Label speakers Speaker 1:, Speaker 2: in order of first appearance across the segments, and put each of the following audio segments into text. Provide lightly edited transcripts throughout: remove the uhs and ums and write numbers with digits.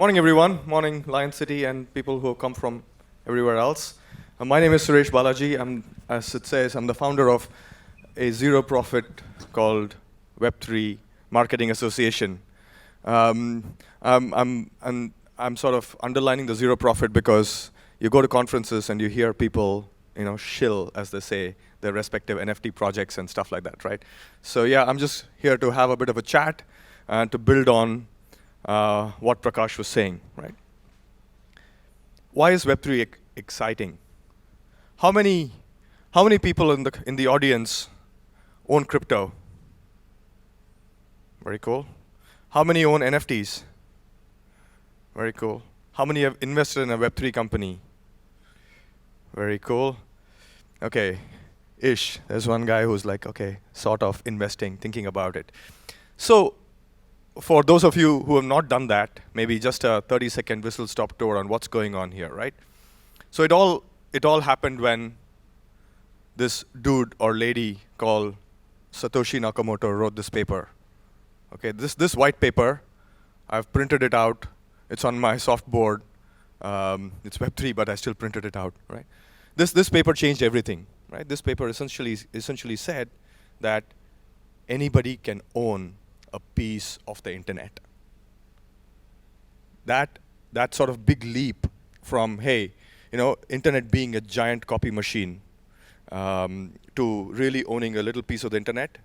Speaker 1: Morning, everyone. Morning, Lion City, and people who come from everywhere else. My name is Suresh Balaji. As it says, I'm the founder of a zero-profit called Web3 Marketing Association. I'm sort of underlining the zero profit because you go to conferences and you hear people, shill, as they say, their respective NFT projects and stuff like that, right? So yeah, I'm just here to have a bit of a chat and to build on what Prakash was saying, right? Why is Web3 exciting? How many people in the audience own crypto? Very cool. How many own NFTs? Very cool. How many have invested in a Web3 company? Very cool. Okay, ish. There's one guy who's like, okay, sort of investing, thinking about it. So, for those of you who have not done that, maybe just a 30-second whistle-stop tour on what's going on here, right? So it all happened when this dude or lady called Satoshi Nakamoto wrote this paper. Okay, this white paper, I've printed it out. It's on my soft board. It's Web3, but I still printed it out, right? This paper changed everything, right? This paper essentially said that anybody can own a piece of the internet. That sort of big leap from, hey, internet being a giant copy machine to really owning a little piece of the internet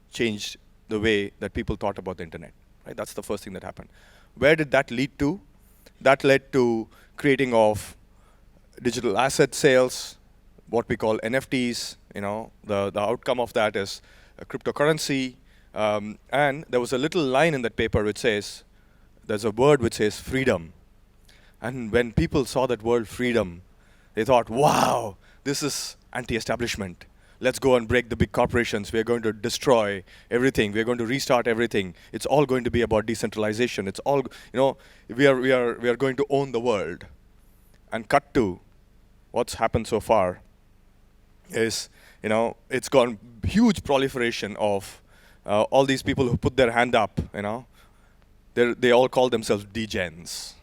Speaker 1: changed the way that people thought about the internet, right? That's the first thing that happened. Where did that lead to? That led to creating of digital asset sales, what we call NFTs. The outcome of that is a cryptocurrency. And there was a little line in that paper which says, there's a word which says freedom. And when people saw that word freedom, they thought, wow, this is anti-establishment. Let's go and break the big corporations. We're going to destroy everything. We're going to restart everything. It's all going to be about decentralization. It's all, we are going to own the world. And cut to what's happened so far is, it's gone huge proliferation of all these people who put their hand up, they all call themselves degens.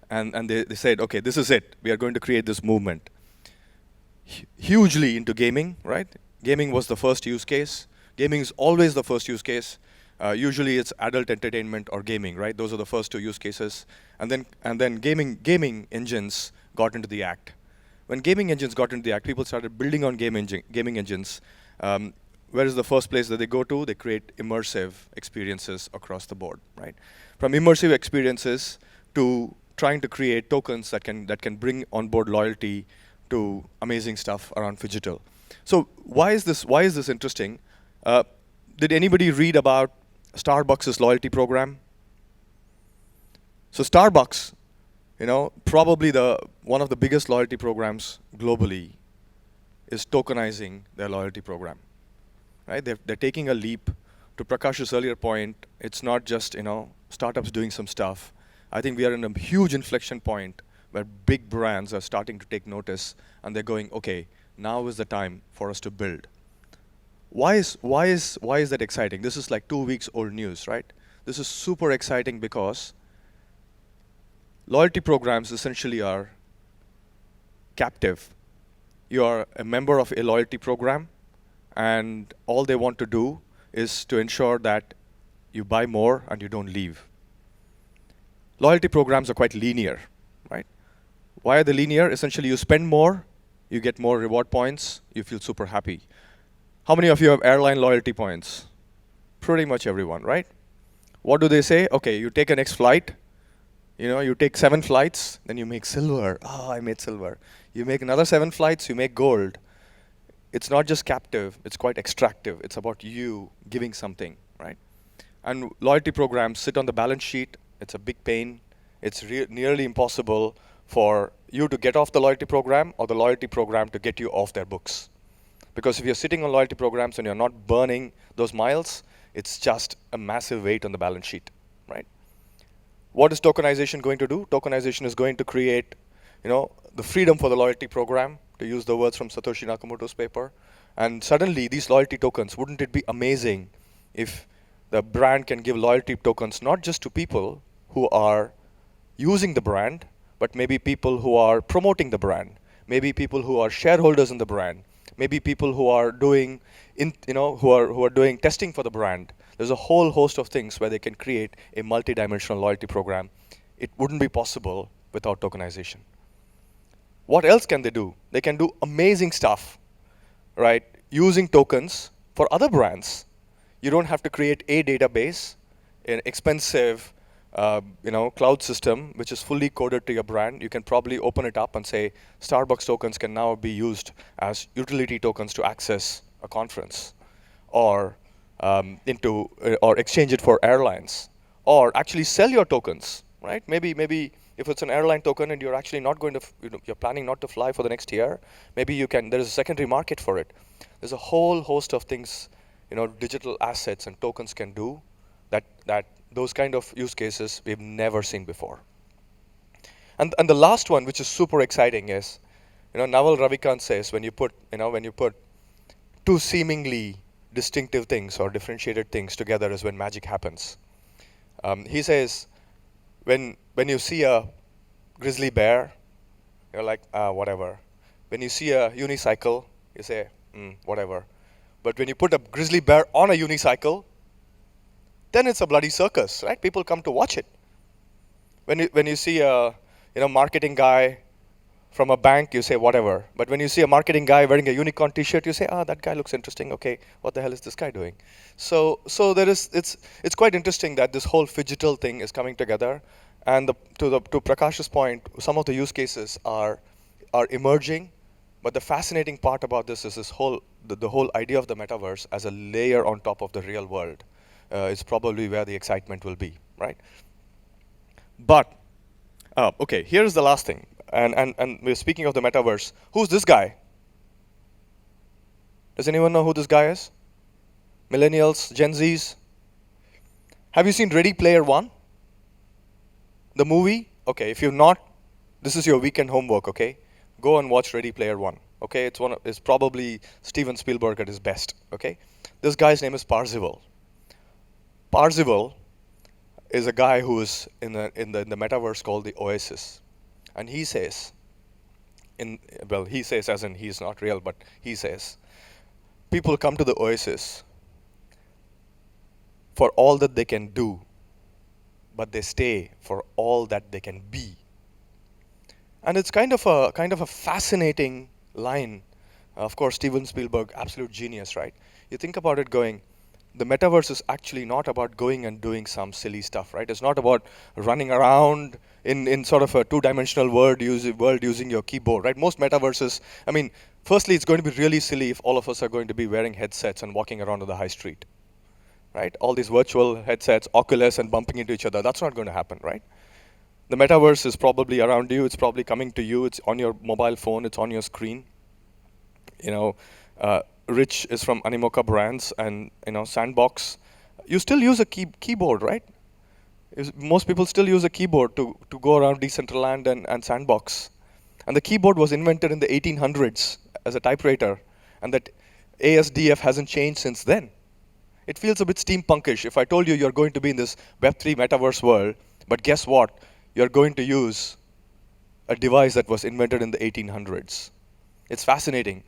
Speaker 1: And they said, okay, this is it. We are going to create this movement. Hugely into gaming, right? Gaming was the first use case. Gaming is always the first use case. Usually it's adult entertainment or gaming, right? Those are the first two use cases. And then gaming engines got into the act. When gaming engines got into the act, people started building on gaming engines. Where is the first place that they go to? They create immersive experiences across the board, right? From immersive experiences to trying to create tokens that can bring on board loyalty to amazing stuff around Phygital. So why is this interesting? Did anybody read about Starbucks' loyalty program? So Starbucks, probably one of the biggest loyalty programs globally is tokenizing their loyalty program. Right? They're taking a leap. To Prakash's earlier point, it's not just startups doing some stuff. I think we are in a huge inflection point where big brands are starting to take notice, and they're going, okay, now is the time for us to build. Why is that exciting? This is like 2 weeks old news, right? This is super exciting because loyalty programs essentially are captive. You are a member of a loyalty program, and all they want to do is to ensure that you buy more and you don't leave. Loyalty programs are quite linear, right? Why are they linear? Essentially, you spend more, you get more reward points, you feel super happy. How many of you have airline loyalty points? Pretty much everyone, right? What do they say? Okay, you take a next flight, you take 7 flights, then you make silver. Oh, I made silver. You make another 7 flights, you make gold. It's not just captive, it's quite extractive. It's about you giving something, right? And loyalty programs sit on the balance sheet. It's a big pain. It's nearly impossible for you to get off the loyalty program or the loyalty program to get you off their books. Because if you're sitting on loyalty programs and you're not burning those miles, it's just a massive weight on the balance sheet, right? What is tokenization going to do? Tokenization is going to create, the freedom for the loyalty program, to use the words from Satoshi Nakamoto's paper. And suddenly, these loyalty tokens, wouldn't it be amazing if the brand can give loyalty tokens not just to people who are using the brand, but maybe people who are promoting the brand, maybe people who are shareholders in the brand, maybe people who are doing, who are doing testing for the brand. There's a whole host of things where they can create a multi-dimensional loyalty program. It wouldn't be possible without tokenization. What else can they do? They can do amazing stuff, right? Using tokens for other brands. You don't have to create a database, an expensive cloud system which is fully coded to your brand. You can probably open it up and say Starbucks tokens can now be used as utility tokens to access a conference, or or exchange it for airlines, or actually sell your tokens, right? Maybe if it's an airline token and you're actually not going to, you're planning not to fly for the next year, maybe you can. There is a secondary market for it. There's a whole host of things, digital assets and tokens can do that those kind of use cases we've never seen before. And the last one, which is super exciting, is, Naval Ravikant says when you put two seemingly distinctive things or differentiated things together is when magic happens. He says when you see a grizzly bear, you're like, whatever. When you see a unicycle, you say, whatever. But when you put a grizzly bear on a unicycle, then it's a bloody circus, right? People come to watch it. When you see a marketing guy from a bank, you say whatever. But when you see a marketing guy wearing a unicorn T-shirt, you say, that guy looks interesting. Okay, what the hell is this guy doing? So it's quite interesting that this whole phygital thing is coming together. And to Prakash's point, some of the use cases are emerging. But the fascinating part about this is the whole idea of the metaverse as a layer on top of the real world. Is probably where the excitement will be, right? But, okay, here's the last thing. And we're speaking of the metaverse. Who's this guy? Does anyone know who this guy is? Millennials, Gen Zs? Have you seen Ready Player One? The movie? Okay, if you've not, this is your weekend homework, okay? Go and watch Ready Player One, okay? It's probably Steven Spielberg at his best, okay? This guy's name is Parzival. Parzival is a guy who is in the metaverse called the Oasis. And he says, he says as in he's not real, but he says, people come to the Oasis for all that they can do, but they stay for all that they can be. And it's kind of a fascinating line. Of course, Steven Spielberg, absolute genius, right? You think about it going, the metaverse is actually not about going and doing some silly stuff, right? It's not about running around in sort of a two-dimensional world using your keyboard, right? Most metaverses, firstly, it's going to be really silly if all of us are going to be wearing headsets and walking around on the high street, right? All these virtual headsets, Oculus, and bumping into each other. That's not going to happen, right? The metaverse is probably around you. It's probably coming to you. It's on your mobile phone. It's on your screen. Rich is from Animoca Brands and SandBox. You still use a keyboard, right? Most people still use a keyboard to go around Decentraland and SandBox. And the keyboard was invented in the 1800s as a typewriter, and that ASDF hasn't changed since then. It feels a bit steampunkish if I told you you're going to be in this Web3 metaverse world, but guess what? You're going to use a device that was invented in the 1800s. It's fascinating.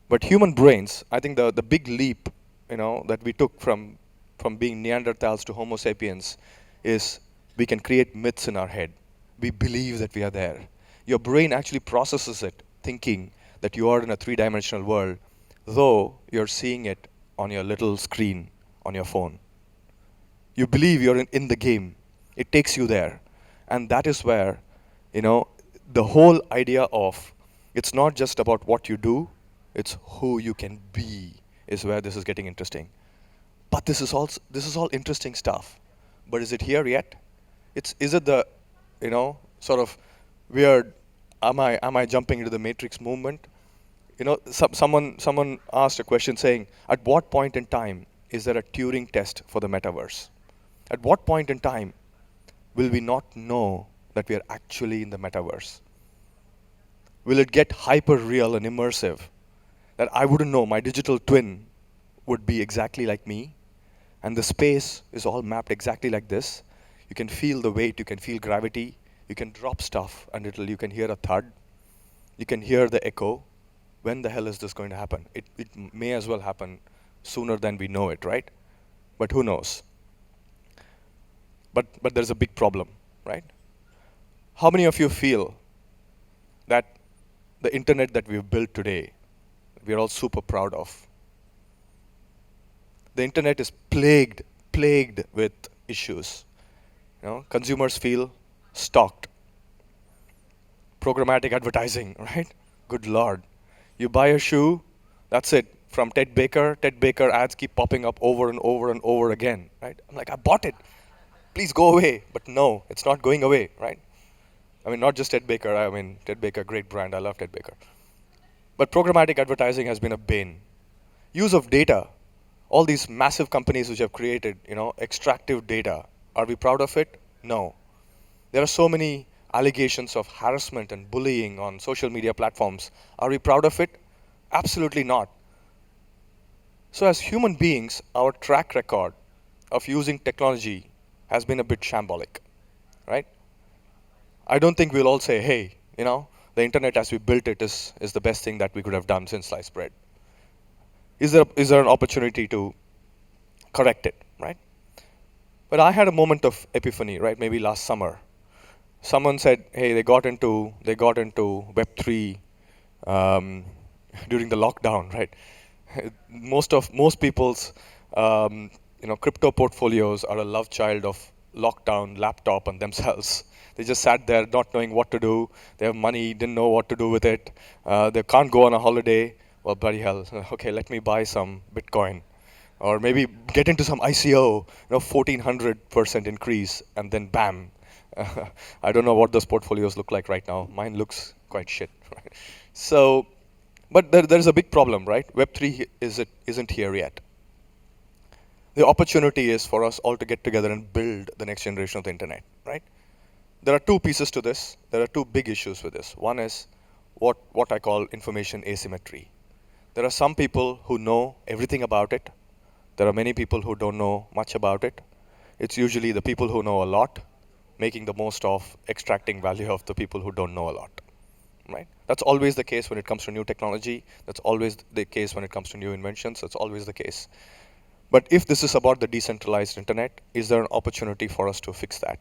Speaker 1: But human brains, I think the big leap, that we took from being Neanderthals to Homo sapiens is we can create myths in our head. We believe that we are there. Your brain actually processes it, thinking that you are in a three-dimensional world, though you're seeing it on your little screen on your phone. You believe you're in the game. It takes you there. And that is where, the whole idea of it's not just about what you do, it's who you can be is where this is getting interesting. But this is all interesting stuff. But is it here yet? Is it the, sort of weird, am I jumping into the Matrix movement? Someone asked a question saying, at what point in time is there a Turing test for the metaverse? At what point in time will we not know that we are actually in the metaverse? Will it get hyper real and immersive? That I wouldn't know my digital twin would be exactly like me, and the space is all mapped exactly like this. You can feel the weight, you can feel gravity, You can drop stuff, and you can hear a thud. You can hear the echo. When the hell is this going to happen? It may as well happen sooner than we know it, right? But who knows? But there's a big problem, right? How many of you feel that the internet that we've built today, we're all super proud of? The internet is plagued with issues. Consumers feel stalked. Programmatic advertising, right? Good Lord. You buy a shoe, that's it. From Ted Baker ads keep popping up over and over and over again, right? I'm like, I bought it. Please go away. But no, it's not going away, right? I mean, not just Ted Baker. I mean, Ted Baker, great brand. I love Ted Baker. But programmatic advertising has been a bane. Use of data. All these massive companies which have created, extractive data. Are we proud of it? No. There are so many allegations of harassment and bullying on social media platforms. Are we proud of it? Absolutely not. So as human beings, our track record of using technology has been a bit shambolic, right? I don't think we'll all say, hey, the internet as we built it is the best thing that we could have done since sliced bread. Is there an opportunity to correct it, right? But I had a moment of epiphany, right? Maybe last summer. Someone said, hey, they got into Web3 during the lockdown, right? Most people's crypto portfolios are a love child of lockdown, laptop, and themselves. They just sat there not knowing what to do. They have money, didn't know what to do with it. They can't go on a holiday. Well, bloody hell. Okay, let me buy some Bitcoin. Or maybe get into some ICO, 1,400% increase, and then bam. I don't know what those portfolios look like right now. Mine looks quite shit. Right? So, but there's a big problem, right? Web3 isn't here yet. The opportunity is for us all to get together and build the next generation of the internet, right? There are two pieces to this. There are two big issues with this. One is what I call information asymmetry. There are some people who know everything about it. There are many people who don't know much about it. It's usually the people who know a lot making the most of extracting value of the people who don't know a lot, right? That's always the case when it comes to new technology. That's always the case when it comes to new inventions. That's always the case. But if this is about the decentralized internet, is there an opportunity for us to fix that?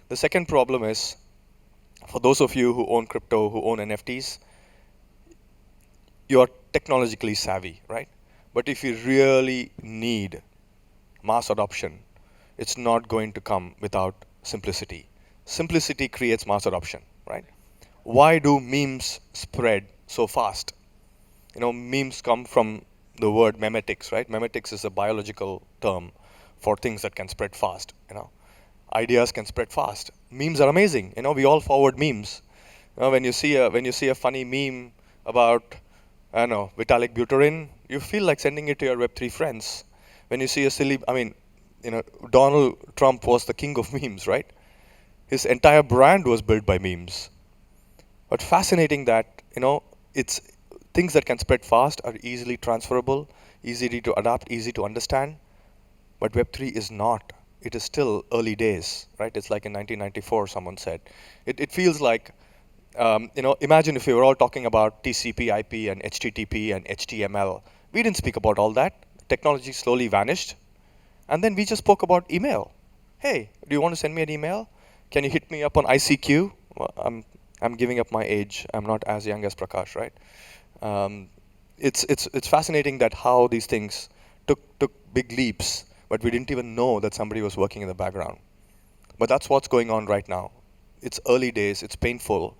Speaker 1: The second problem is, for those of you who own crypto, who own NFTs, you're technologically savvy, right? But if you really need mass adoption, it's not going to come without simplicity. Simplicity creates mass adoption, right? Why do memes spread so fast? Memes come from the word memetics, right? Memetics is a biological term for things that can spread fast, Ideas can spread fast. Memes are amazing. We all forward memes. When you see a funny meme about, I don't know, Vitalik Buterin, you feel like sending it to your Web3 friends. When you see a silly, Donald Trump was the king of memes, right? His entire brand was built by memes. But fascinating that, it's things that can spread fast are easily transferable, easy to adapt, easy to understand. But Web3 is not. It is still early days, right? It's like in 1994, someone said. It feels like, imagine if we were all talking about TCP, IP, and HTTP, and HTML. We didn't speak about all that. Technology slowly vanished. And then we just spoke about email. Hey, do you want to send me an email? Can you hit me up on ICQ? Well, I'm giving up my age. I'm not as young as Prakash, right? It's fascinating that how these things took big leaps, but we didn't even know that somebody was working in the background. But that's what's going on right now. It's early days. It's painful.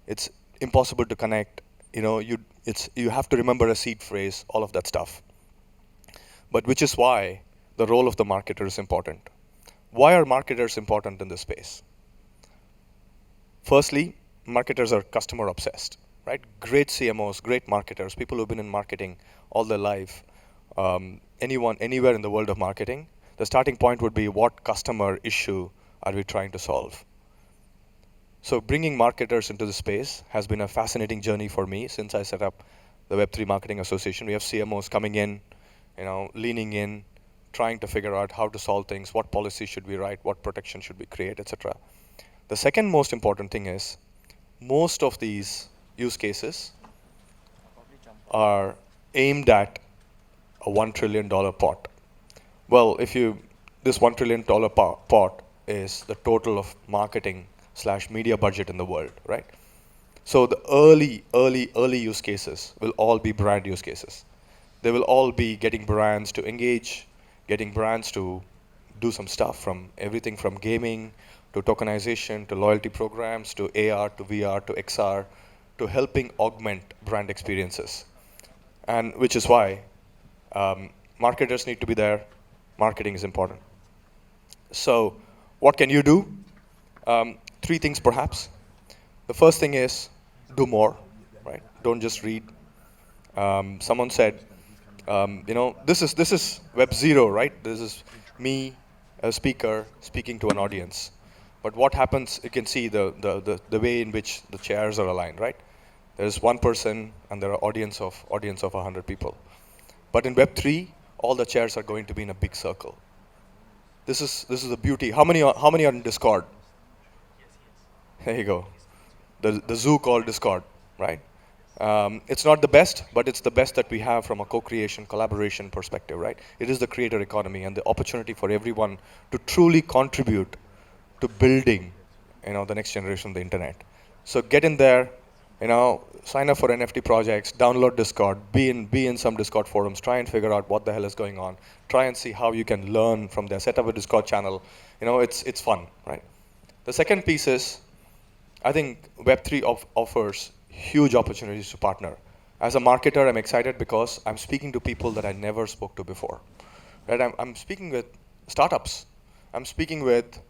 Speaker 1: It's impossible to connect. You have to remember a seed phrase, all of that stuff. But which is why the role of the marketer is important. Why are marketers important in this space? Firstly, marketers are customer obsessed, right? Great CMOs, great marketers, people who've been in marketing all their life, anyone, anywhere in the world of marketing, the starting point would be what customer issue are we trying to solve? So bringing marketers into the space has been a fascinating journey for me since I set up the Web3 Marketing Association. We have CMOs coming in, leaning in, trying to figure out how to solve things, what policies should we write, what protection should we create, etc. The second most important thing is most of these use cases are aimed at a $1 trillion pot. Well, this $1 trillion pot is the total of marketing / media budget in the world, right? So the early use cases will all be brand use cases. They will all be getting brands to engage, getting brands to do some stuff, from everything from gaming to tokenization to loyalty programs to AR to VR to XR to helping augment brand experiences. And which is why marketers need to be there. Marketing is important. So what can you do? 3 things perhaps. The first thing is do more, right? Don't just read. Someone said, this is Web 0, right? This is me, a speaker, speaking to an audience. But what happens, you can see the way in which the chairs are aligned, right? There's one person and there are audience of 100 people. But in Web 3, all the chairs are going to be in a big circle. This is the beauty. How many are in Discord? There you go. The zoo called Discord, right? It's not the best, but it's the best that we have from a co-creation, collaboration perspective, right? It is the creator economy and the opportunity for everyone to truly contribute to building, the next generation of the internet. So get in there, sign up for NFT projects, download Discord, be in some Discord forums, try and figure out what the hell is going on, try and see how you can learn from there, set up a Discord channel. It's fun, right? The second piece is, I think Web3 offers huge opportunities to partner. As a marketer, I'm excited because I'm speaking to people that I never spoke to before. Right? I'm speaking with startups. I'm speaking with,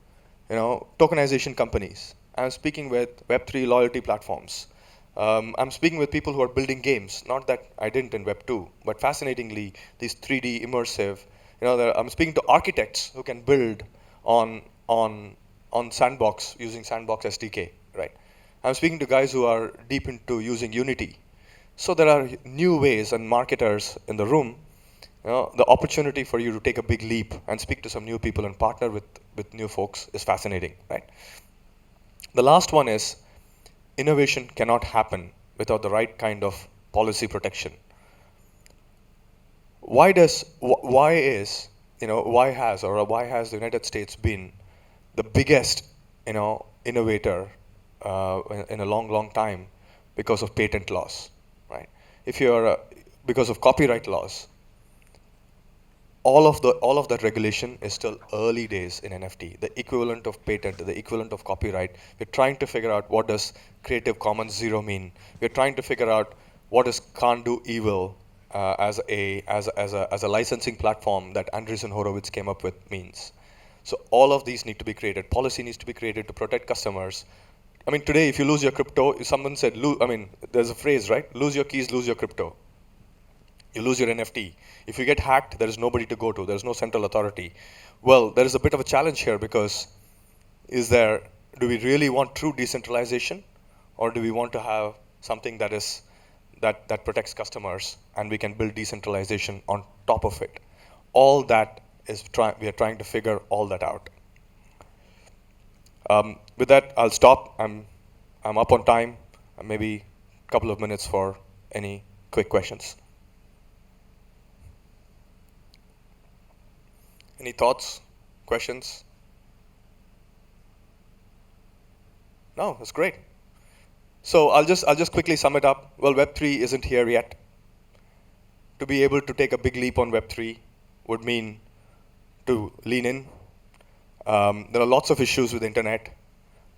Speaker 1: tokenization companies. I'm speaking with Web3 loyalty platforms. I'm speaking with people who are building games. Not that I didn't in Web 2, but fascinatingly, these 3D immersive. I'm speaking to architects who can build on SandBox using SandBox SDK, right? I'm speaking to guys who are deep into using Unity. So there are new ways, and marketers in the room, the opportunity for you to take a big leap and speak to some new people and partner with new folks is fascinating, right? The last one is, innovation cannot happen without the right kind of policy protection. Why has the United States been the biggest, innovator in a long time? Because of patent laws, right? Because of copyright laws. All of that regulation is still early days in NFT. The equivalent of patent, the equivalent of copyright. We're trying to figure out what does Creative Commons 0 mean. We're trying to figure out what does can't do evil as a licensing platform that Andreessen Horowitz came up with means. So all of these need to be created. Policy needs to be created to protect customers. I mean, today, if you lose your crypto, someone said, there's a phrase, right? Lose your keys, lose your crypto. You lose your NFT. If you get hacked, there is nobody to go to. There's no central authority. Well, there is a bit of a challenge here because do we really want true decentralization, or do we want to have something that protects customers and we can build decentralization on top of it? All that is we are trying to figure all that out. With that, I'll stop. I'm up on time. Maybe a couple of minutes for any quick questions. Any thoughts, questions? No, that's great. So I'll just quickly sum it up. Well, Web3 isn't here yet. To be able to take a big leap on Web3 would mean to lean in. There are lots of issues with the internet,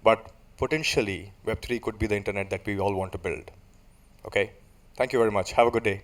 Speaker 1: but potentially Web3 could be the internet that we all want to build. Okay? Thank you very much. Have a good day.